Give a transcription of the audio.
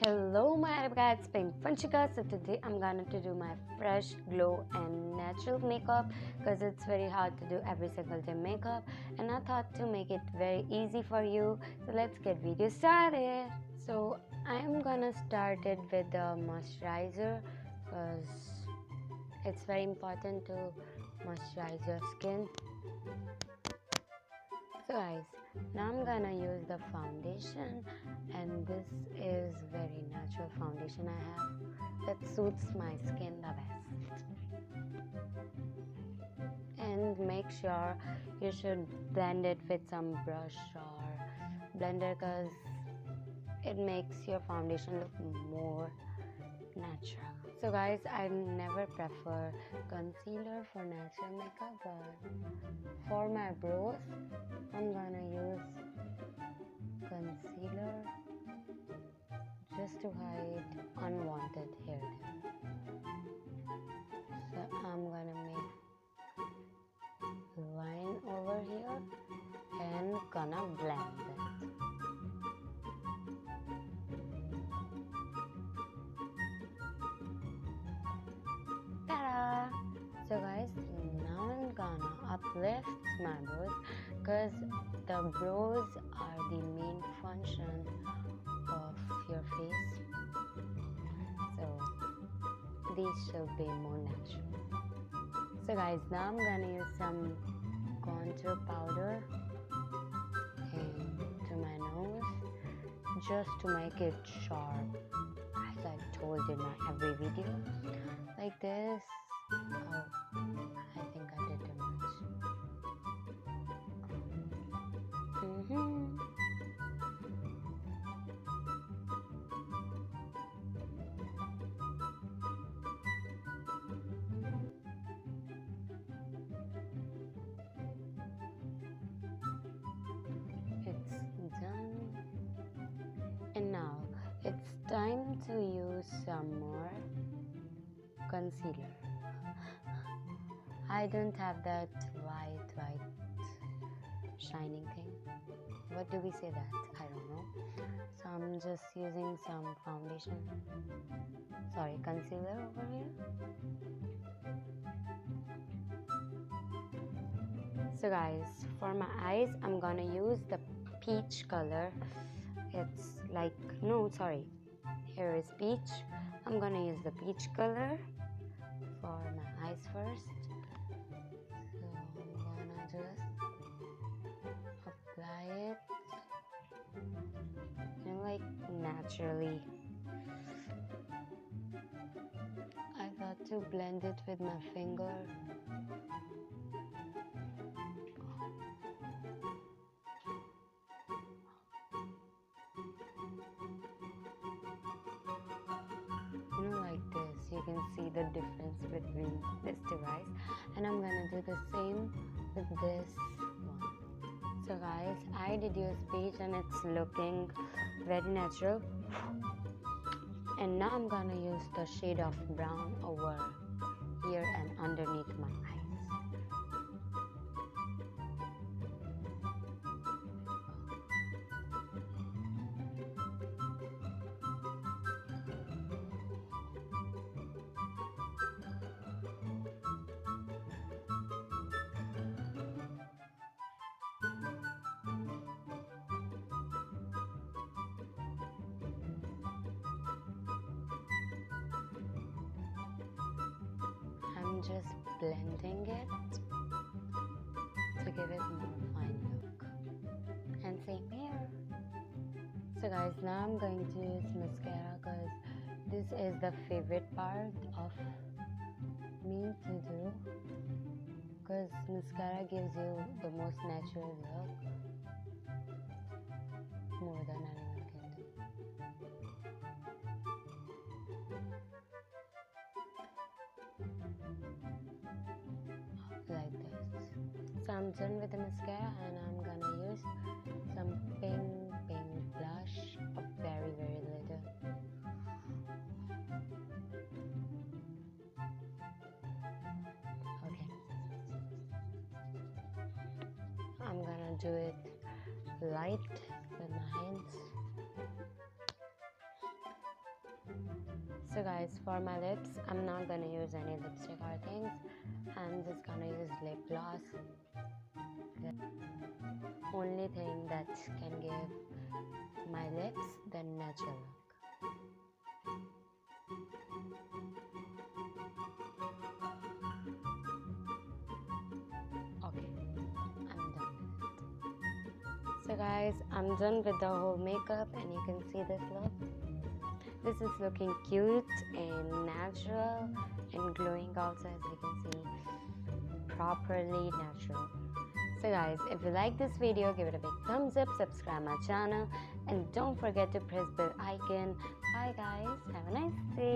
Hello my guys, it's Pink Funchika. So today I'm gonna to do my fresh glow and natural makeup because it's very hard to do every single day makeup, and I thought to make it very easy for you. So let's get video started. So I'm gonna start it with the moisturizer because it's very important to moisturize your skin. So guys, now I'm gonna use the foundation, and this is very natural foundation I have that suits my skin the best. And make sure you should blend it with some brush or blender because it makes your foundation look more natural. So guys, I never prefer concealer for natural makeup, but for my brows I'm gonna use concealer just to hide unwanted hair there. So I'm gonna make line over here and gonna blend it. Ta-da! So guys, now I'm gonna uplift my brows because the brows are the main function of your face, so these should be more natural. So guys, now I'm gonna use some contour powder into my nose just to make it sharp, as I told in my every video, like this. Oh, I think I did too much. It's done. And now it's time to use some more concealer. I don't have that white shining thing. What do we say that? I don't know. So I'm just using some concealer over here. So guys, for my eyes I'm gonna use the peach color. It's like, no, sorry, here is peach. I'm gonna use the peach color for my eyes first. So I'm gonna just apply it, like naturally. I got to blend it with my finger. Like this, you can see the difference between this device, and I'm gonna do the same with this one. So guys, I did use peach and it's looking very natural, and now I'm gonna use the shade of brown over here and underneath my eyes. I'm just blending it to give it more fine look. And same here. So guys, now I'm going to use mascara because this is the favorite part of me to do, because mascara gives you the most natural look, more than anyone can do. Like this. So I'm done with the mascara, and I'm gonna use some pink blush, a very little. Okay, I'm gonna do it light with my hands. So guys, for my lips, I'm not gonna use any lipstick or things. I'm just gonna use lip gloss. The only thing that can give my lips the natural look. Okay, I'm done with it. So guys, I'm done with the whole makeup, and you can see this look. This is looking cute and natural and glowing also, as you can see, properly natural. So guys, if you like this video, give it a big thumbs up, subscribe my channel, and don't forget to press bell icon. Bye guys, have a nice day.